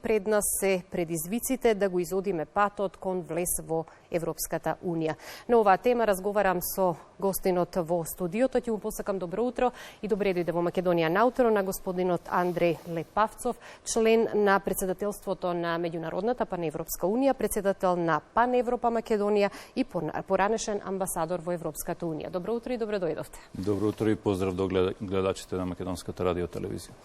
Пред нас се предизвиците да го изодиме патот кон влез во Европската Унија. На оваа тема разговарам со гостинот во студиото. Ќе му посакам добро утро и добре дојде во Македонија наутро на господинот Андреј Лепавцов, член на председателството на Меѓународната паневропска унија, председател на Паневропа Македонија и поранешен амбасадор во Европската Унија. Добро утро и добре дојдовте. Добро утро и поздрав до гледачите на Македонската радиотелевизија.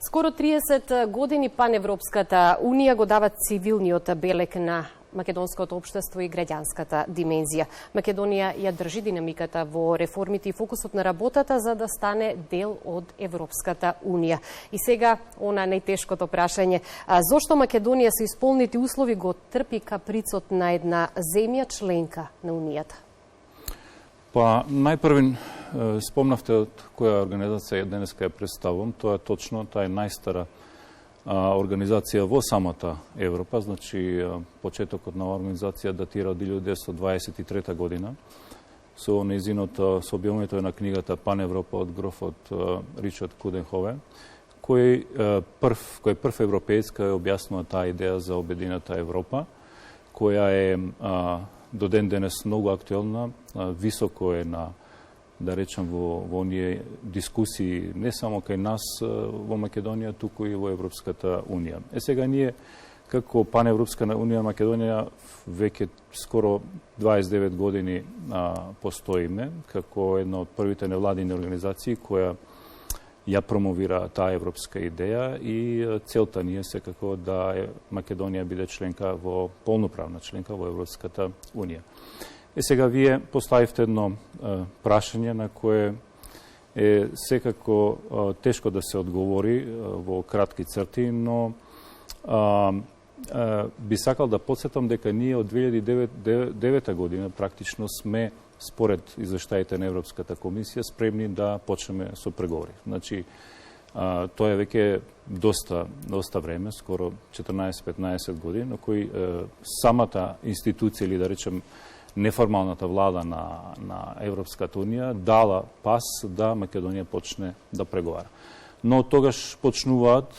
Скоро 30 години Паневропската унија го дава цивилниот белег на македонското општество и граѓанската димензија. Македонија ја држи динамиката во реформите и фокусот на работата за да стане дел од Европската унија. И сега она најтешкото прашање, зошто Македонија со исполнети услови го трпи каприцот на една земја членка на унијата? Па, најпрвин спомнавте од која организација денеска ја представувам. Тоа е точно, таа е најстара организација во самата Европа. Значи, почетокот на организација датира од 1923 година. Со објавувањето на книгата Паневропа од грофот Ричард Куденхове, кој прв европеец е објаснува таа идеја за обединета Европа, која е до ден денес многу актуелна, високо е на, да речем, во оние дискусии не само кај нас во Македонија, туку и во Европската унија. Сега ние, како Паневропска унија Македонија, веќе скоро 29 години постоиме, како една од првите невладини организации која ја промовира таа европска идеја и целта ни е секако да Македонија биде членка полноправна членка во Европската унија. Сега вие поставивте едно прашање на кое е секако тешко да се одговори во кратки црти, но би сакал да подсетам дека ние од 2009 година практично сме, според извештаите на Европската комисија, спремни да почнеме со преговори. Значи, тоа е веќе доста време, скоро 14-15 години, на кои самата институција, или да речем неформалната влада на Европската унија, дала пас да Македонија почне да преговара. Но тогаш почнуваат,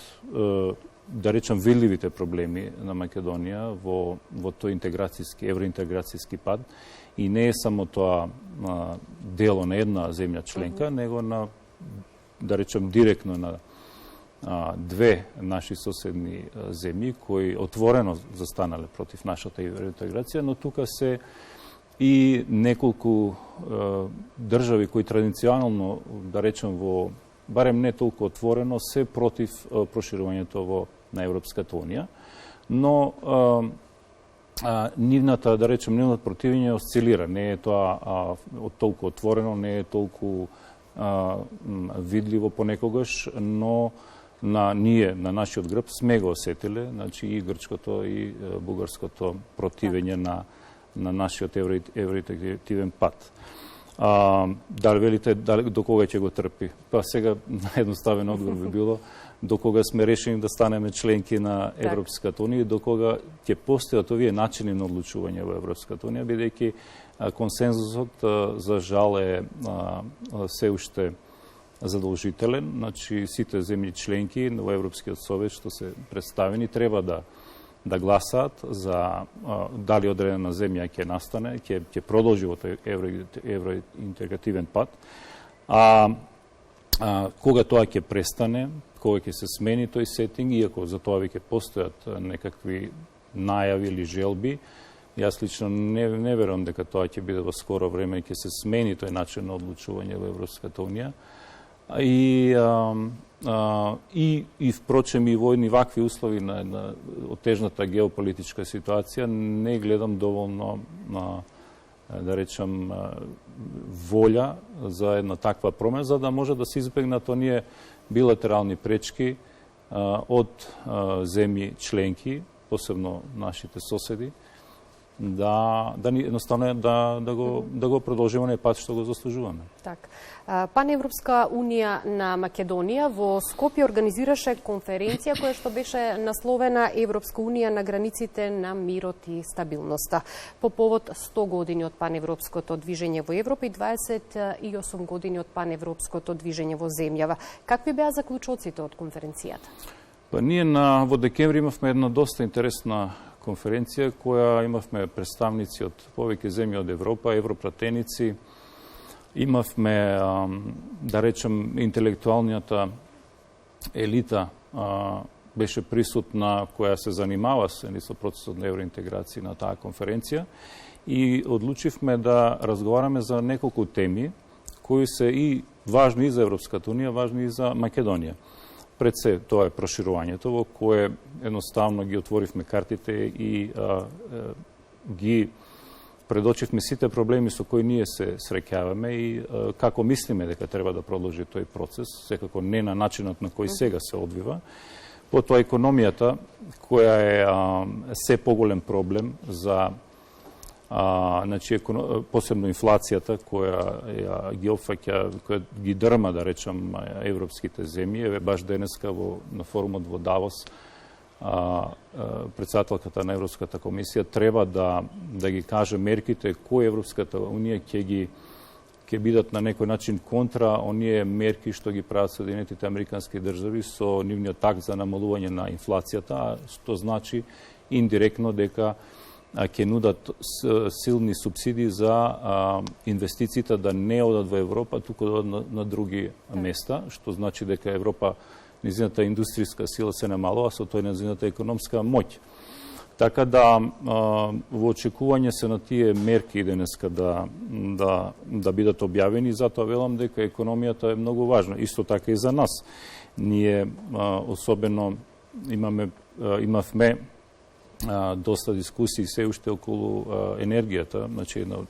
да речем, видливите проблеми на Македонија во тој евроинтеграцијски пат. И не е само тоа дело на една земја членка, него на, да речем, директно на две наши соседни земји кои отворено застанале против нашата евроинтеграција, но тука се и неколку држави кои традиционално, да речем, барем не толку отворено, се против проширувањето на Европската унија, но нивната, да речем, нивното противење осцилира. Не е тоа толку отворено, не е толку видливо понекогаш, но ние, на нашиот грб, сме го осетиле, значи и грчкото и бугарското противење на нашиот евроинтегративен пат. Дали велите, до кога ќе го трпи? Па сега наједноставен одговор би било до кога сме решени да станеме членки на Европската унија, до кога ќе постојат овие начини на одлучување во Европската унија, бидејќи консензусот за жал е се уште задолжителен. Значи, сите земји членки во Европскиот совет што се представени треба да гласаат за дали одредена земја ќе настане, ќе продолжи во тој евроинтегративен пат. Кога тоа ќе престане, кога ќе се смени тој сетинг, иако за тоа веќе постојат некакви најави или желби, јас лично не верувам дека тоа ќе биде во скоро време и ќе се смени тој начин на одлучување во Европската унија. И впрочем и во вакви услови на една отежната геополитичка ситуација не гледам доволно, да речем, волја за една таква промена, за да може да се избегнат оние билатерални пречки од земји членки, посебно нашите соседи, едноставно да го продолжиме на пат што го заслужуваме. Так. Паневропска унија на Македонија во Скопје организираше конференција која што беше насловена Европска унија на границите на мирот и стабилноста по повод 100 години од паневропското движење во Европа и 28 години од паневропското движење во земјава. Какви беа заклучоците од конференцијата? Па ние во декември имавме една доста интересна конференција која имавме представници од повеќе земји од Европа, европратеници, имавме, да речем, интелектуалнијата елита беше присутна која се занимава со процесот на евроинтеграција на таа конференција и одлучивме да разговараме за неколку теми кои се и важни и за Европската унија, важни и за Македонија. Пред се, тоа е проширувањето во кое едноставно ги отворивме картите и ги предочивме сите проблеми со кои ние се среќаваме и како мислиме дека треба да продолжи тој процес, секако не на начинот на кој сега се одвива. Потоа економијата, која е се поголем проблем за значи, посебно инфлацијата која ги опфаќа, која ги дрма, да речам, европските земји. Еве баш денеска на форумот во Давос председателката на Европската комисија треба да ги каже мерките кои Европската унија ќе бидат на некој начин контра оние мерки што ги прават Соединетите американски држави со нивниот акт за намалување на инфлацијата, што значи индиректно дека ќе нудат силни субсидии за инвестициите да не одат во Европа, туку да одат на други места, што значи дека Европа, низината индустријска сила се намалува, со тој низината економска моќ. Така да во очекување се на тие мерки денеска да бидат објавени, затоа велам дека економијата е многу важна. Исто така и за нас. Ние особено имавме доста дискусии се уште околу енергијата, значи една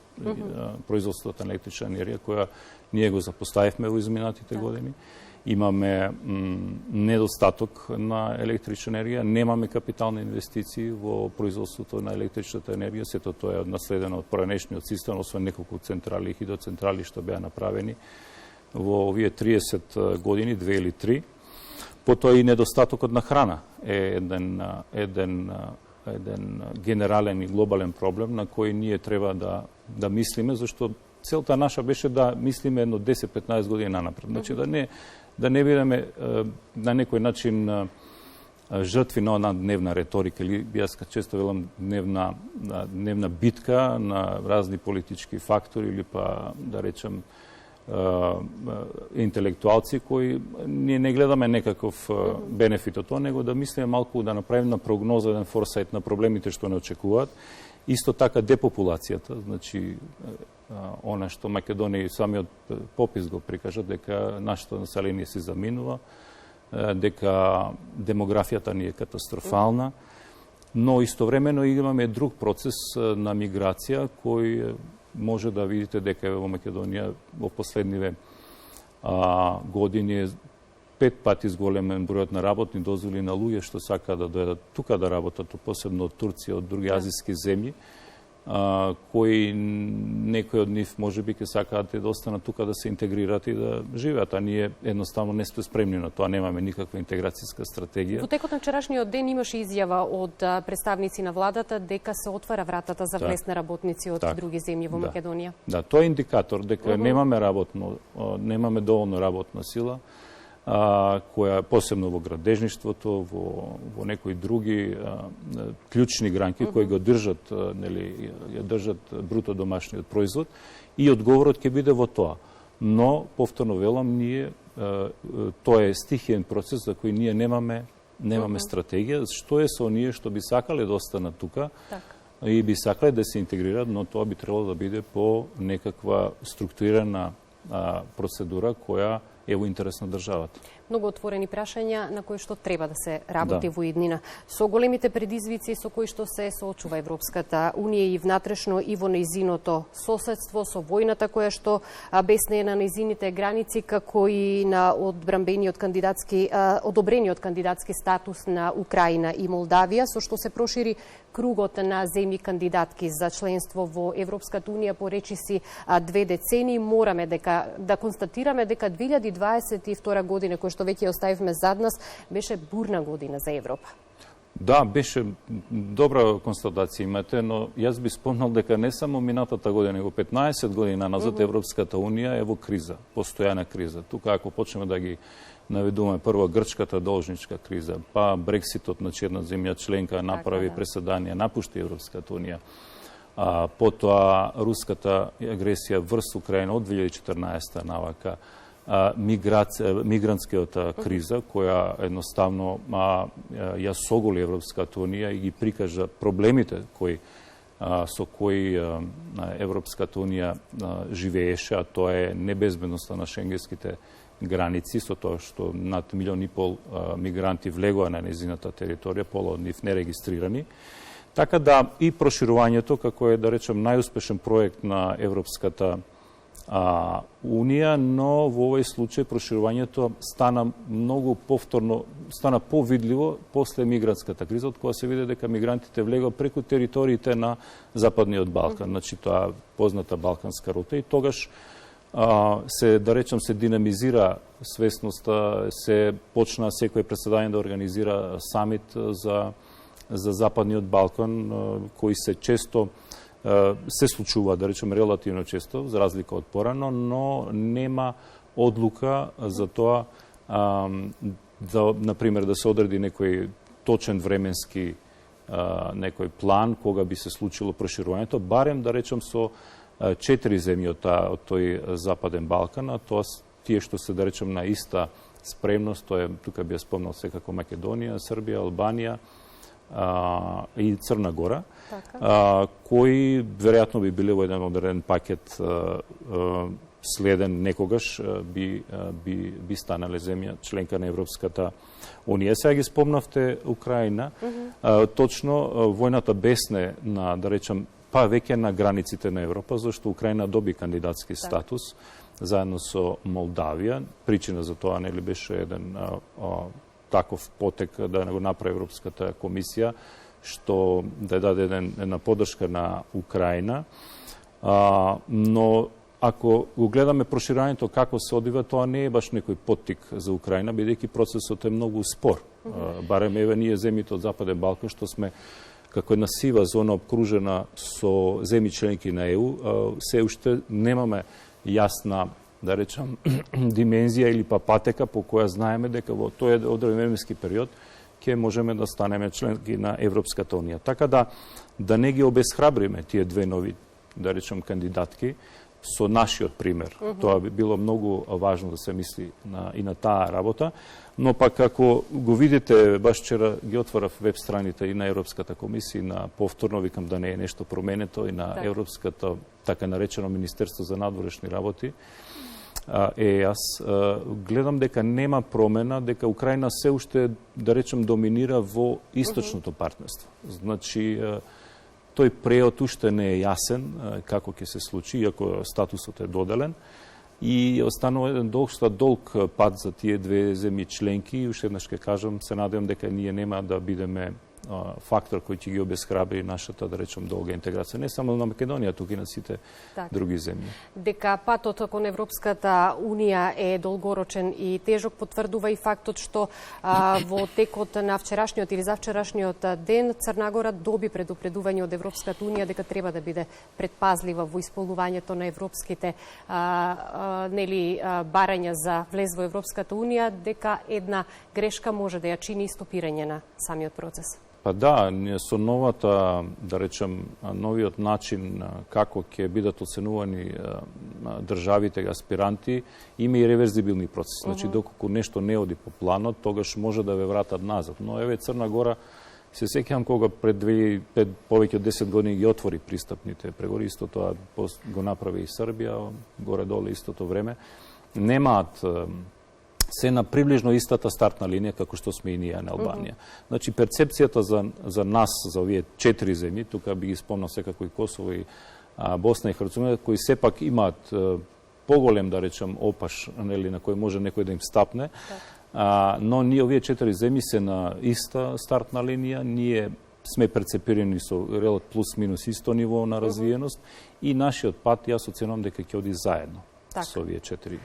производството на електрична енергија која ние го запоставивме во изминатите години. Имаме недостаток на електрична енергија, немаме капитални инвестиции во производството на електричната енергија, сето тоа е наследено од поранешниот систем, освен неколку централи и хидроцентрали што беа направени во овие 30 години, 2 или 3. Потоа и недостатокот на храна е еден генерален и глобален проблем на кој ние треба да мислиме, зашто целта наша беше да мислиме едно 10-15 години нанапред. Значи да не бидеме на некој начин жртви на една дневна реторика или јас често велам дневна битка на разни политички фактори или па да речем интелектуалци кои ние не гледаме некаков бенефит од тоа, него да мислиме малку да направиме прогноза, еден форсайт на проблемите што не очекуваат. Исто така депопулацијата, значи она што Македонија и самиот попис го прикажа дека нашето население се заминува, дека демографијата ни е катастрофална, но истовремено имаме друг процес на миграција кој може да видите дека во Македонија во последниве години 5 пати зголемен бројот на работни дозволи на луѓе што сакаат да дојдат тука да работат, посебно од Турција, од други азиски земји, кои некои од нив можеби ќе сакаат да останат тука да се интегрираат и да живеат, а ние едноставно не сме спремни на тоа, немаме никаква интеграцијска стратегија. Во текот на вчерашниот ден имаше изјава од представници на владата дека се отвара вратата за влез на работници од други земји во Македонија. Да, тоа е индикатор дека немаме доволно работна сила, која посебно во градежништвото, во некои други клучни гранки кои го држат, нели, ја држат бруто домашниот производ и одговорот ќе биде во тоа. Но повторно велам, ние тоа е стихиен процес за кој ние немаме стратегија, што е со оние што би сакале да останат тука и би сакале да се интегрираат, но тоа би требало да биде по некаква структурирана процедура која е во интерес на државата. Многу отворени прашања на кои што треба да се работи во иднина. Со големите предизвици со кои што се соочува Европската унија и внатрешно и во нејзиното соседство, со војната која што беснее на нејзините граници, како и на одобрениот кандидатски статус на Украина и Молдавија, со што се прошири кругот на земји кандидатки за членство во Европската унија по речиси 2 децении. Мораме да констатираме дека 2022 година, која што веќе оставивме зад нас, беше бурна година за Европа. Да, беше добра констатација имате, но јас би спомнал дека не само минатата година, него 15 година назад Европската унија е во криза, постојана криза. Тука ако почнеме да ги наведуваме прво грчката должничка криза, па Брекситот, значи една земја членка направи преседание, напушти Европската унија. Потоа руската агресија врз Украина од 2014 навака, мигрантскиот криза, која едноставно ја соголи Европската унија и ги прикажа проблемите со кои Европската унија живееше, а тоа е небезбедноста на шенгенските граници, со тоа што над 1,5 милиони мигранти влегоа на незината територија, пола од нив нерегистрирани. Така да и проширувањето, како е, да речем, најуспешен проект на Европската Унија, но во овој случај проширувањето стана многу повторно, стана повидливо после мигрантската криза, од која се види дека мигрантите влегоа преку териториите на Западниот Балкан, значи тоа позната балканска рута, и тогаш се, да речем, се динамизира свесноста, се почна секој преседање да организира самит за Западниот Балкан, кои се често се случува, да речем, релативно често, за разлика од порано, но нема одлука за тоа, например, да се одреди некој точен временски некој план кога би се случило проширувањето, барем, да речем, со 4 земји од тој Западен Балкан, а тоа тие што се, да речем, на иста спремност, тоа е, тука би ја спомнал секако Македонија, Србија, Албанија и Црна Гора, кои веројатно би биле во еден одреден пакет следен некогаш би станале земја членка на Европската Унија. Сега ги спомнавте Украина, точно војната бесне на, да речем, па веќе на границите на Европа, зашто Украина доби кандидатски статус заедно со Молдавија. Причина за тоа нели беше еден таков потек да го направи Европската комисија, што да даде една поддршка на Украина. Но ако го гледаме проширањето како се одвива, тоа не е баш некој поттик за Украина, бидејќи процесот е многу спор. Барем еве ние земјите од Западен Балкан, што сме како една сива зона обкружена со земји членки на ЕУ, се уште немаме јасна, да речам, димензија или па патека по која знаеме дека во тој одреден временски период ќе можеме да станеме членки на Европската Унија. Така да не ги обесхрабриме тие две нови, да речем, кандидатки со нашиот пример. Тоа би било многу важно да се мисли и на таа работа, но пак ако го видите, баш вчера ги отворав веб страните и на Европската комисија, и на повторно, викам да не е нешто променето, и на Европската, така наречено Министерство за надворешни работи, ЕАС, гледам дека нема промена, дека Украина се уште, да речем, доминира во источното партнерство. Значи, тој преот уште не е јасен како ќе се случи, иако статусот е доделен, и останува еден долг пат за тие две земји членки, и уште еднаш ќе кажам, се надевам дека ние нема да бидеме фактор кој ќе ги обесхрабри нашата, да речем, долга интеграција, не само на Македонија, туку и на сите други земји. Дека патот кон Европската Унија е долгорочен и тежок потврдува и фактот што во текот на вчерашниот или завчерашниот ден Црна Гора доби предупредување од Европската Унија дека треба да биде предпазлива во исполнувањето на европските барања за влез во Европската Унија, дека една грешка може да ја чини и стопирање на самиот процес. Па да, со новата, да речем, новиот начин како ќе бидат оценувани државите аспиранти, има и реверзибилни процеси. Значи, доколку нешто не оди по планот, тогаш може да ве вратат назад. Но еве Црна Гора, се сеќавам кога пред повеќе од 10 години ги отвори пристапните преговори, исто тоа го направи и Србија, горе-долу истото време, немаат се на приближно истата стартна линија како што сме и ние на Албанија. Значи, перцепцијата за нас, за овие 4 земји, тука би ги спомнал секако и Косово и Босна и Херцеговина, кои сепак имаат поголем, да речем, опаш, нели, на кој може некој да им стапне, но ние овие 4 земји се на иста стартна линија, ние сме перцепирани со плюс-минус исто ниво на развиеност и нашиот пат, јас оценувам дека ќе оди заедно со овие 4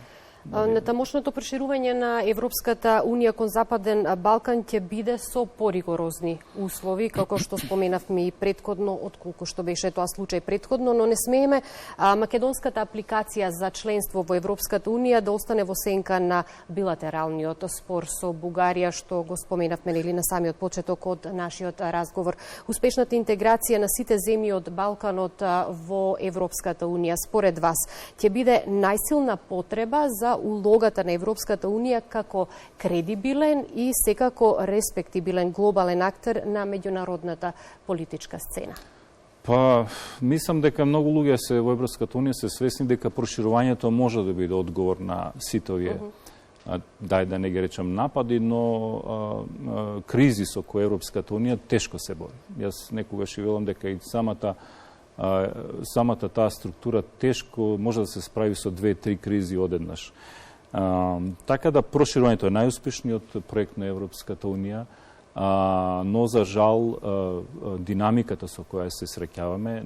На тамошното проширување на Европската Унија кон Западен Балкан ќе биде со поригорозни услови, како што споменавме и претходно, отколку што беше тоа случај претходно, но не смееме македонската апликација за членство во Европската Унија да остане во сенка на билатералниот спор со Бугарија, што го споменавме нели на самиот почеток од нашиот разговор. Успешната интеграција на сите земји од Балканот во Европската Унија, според вас, ќе биде најсилна потреба за улогата на Европската Унија како кредибилен и секако респектибилен глобален актер на меѓународната политичка сцена? Па, мислам дека многу луѓе се во Европската Унија се свесни дека проширувањето може да биде одговор на сите овие дај да не ги речам напади, но кризи со кои Европската Унија тешко се бори. Јас некогаш велам дека и самата таа структура тешко може да се справи со 2-3 кризи одеднаш. Така да проширувањето е најуспешниот проект на Европската Унија, но за жал динамиката со која се среќаваме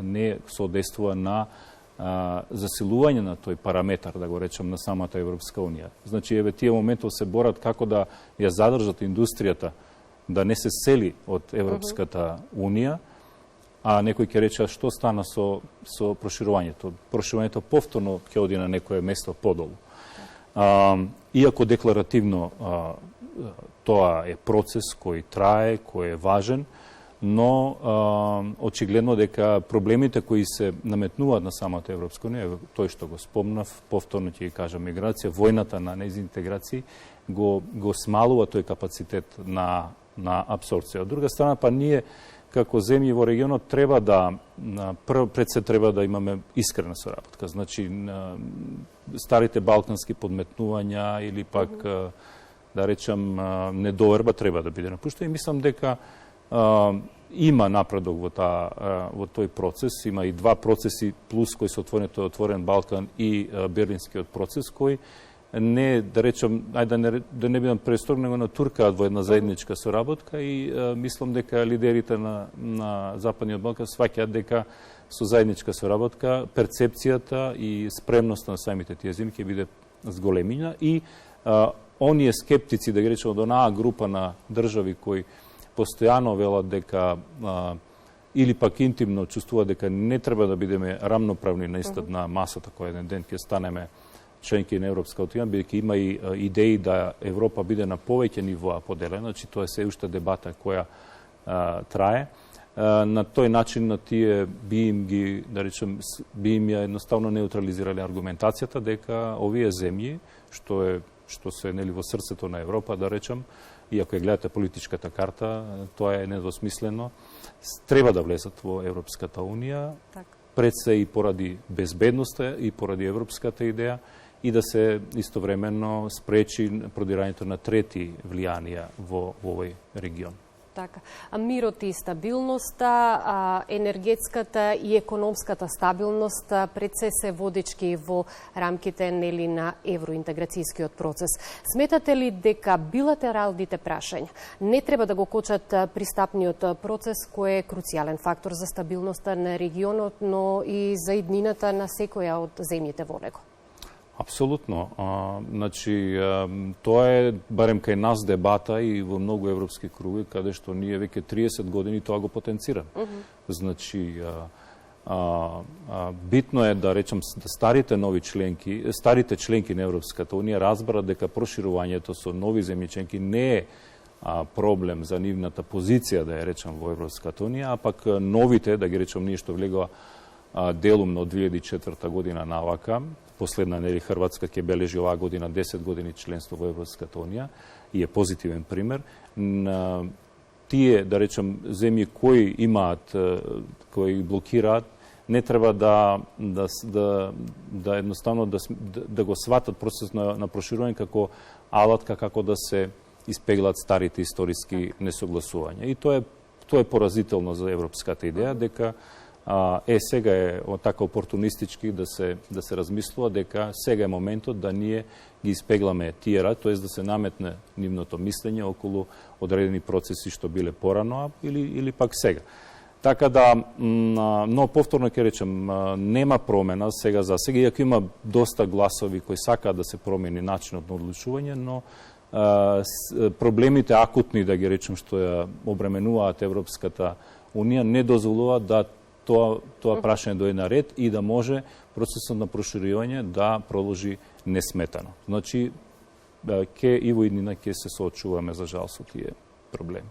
не соодействува на засилување на тој параметар, да го речам, на самата Европска Унија. Значи, еве тие моментов се борат како да ја задржат индустријата, да не се сели од Европската Унија, а некој ќе рече што стана со проширувањето. Проширувањето повторно ќе оди на некое место подолу. Иако декларативно тоа е процес кој трае, кој е важен, но очигледно дека проблемите кои се наметнуваат на самата Европска Унија, тој што го спомнав, повторно ќе ги кажам, миграција, војната на нејзините интеграции го смалува тој капацитет на апсорбција. Од друга страна, па ние како земји во регионот треба пред се треба да имаме искрена соработка. Значи, старите балкански подметнувања или пак, да речам, недоверба треба да биде напуштена. И мислам дека има напредок во тој процес. Има и два процеси плюс кои се отворени, тој отворен Балкан и Берлинскиот процес, кој не, да речам, да не бидам престрог, него натуркаат во една заедничка соработка и мислам дека лидерите на Западниот Балкан сваќаат дека со заедничка соработка перцепцијата и спремноста на самите тие земји ќе биде зголемина и оние скептици, да ги речем, од онаа група на држави кои постојано велат дека или пак интимно чувствуваат дека не треба да бидеме рамноправни наистина на масата која еден ден ќе станеме членки на Европската Унија, бидејќи има и идеи да Европа биде на повеќе нивоа поделена, значи тоа е се уште дебата која трае. На тој начин на тие би им ја едноставно неутрализирали аргументацијата дека овие земји, што се нели во срцето на Европа, да речам, иако ја гледате политичката карта, тоа е недвосмислено, треба да влезат во Европската Унија, пред се и поради безбедноста и поради европската идеја, и да се истовремено спречи продирањето на трети влијанија во овој регион. Така. Мирот и стабилноста, енергетската и економската стабилност пред се водечки во рамките нели на евроинтеграцијскиот процес. Сметате ли дека билатералните прашања не треба да го кочат пристапниот процес кој е круцијален фактор за стабилноста на регионот, но и за иднината на секоја од земјите во него? Апсолутно. Значи, тоа е, барем кај нас, дебата и во многу европски круги, каде што ние веќе 30 години тоа го потенцираме. Значи, битно е да речам да старите членки на Европската Унија разберат дека проширувањето со нови земји членки не е проблем за нивната позиција, да ја речам, во Европската Унија, а пак новите, да ги речам ние што влегува делумно од 2004 година навака, последна нели Хрватска ќе бележи оваа година 10 години членство во Европската Унија и е позитивен пример. На тие, да речем, земји кои имаат, кои блокираат, не треба да едноставно да го сватат процес на проширување како алатка како да се испеглат старите историски несогласувања. И тоа е поразително за европската идеја дека сега е така опортунистички да се размислува дека сега е моментот да ние ги испегламе тие, тоа да се наметне нивното мислење околу одредени процеси што биле порано или пак сега. Така да, но повторно ќе речем, нема промена сега за сега, иако има доста гласови кои сакаат да се промени начинот на одлучување, но проблемите акутни, да ги речем, што ја обременуваат Европската Унија, не дозволуваат да тоа прашање дојде на ред и да може процесот на проширување да продолжи несметано. Значи, и во иднина ќе се соочуваме, за жал, со тие проблеми.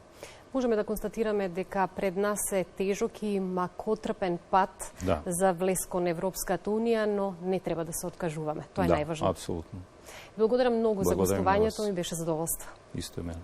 Можеме да констатираме дека пред нас е тежок и макотрпен пат за влез кон Европската Унија, но не треба да се откажуваме. Тоа е најважно. Да, апсолутно. Благодарам многу за гостувањето, ми беше задоволство. Исто е мене.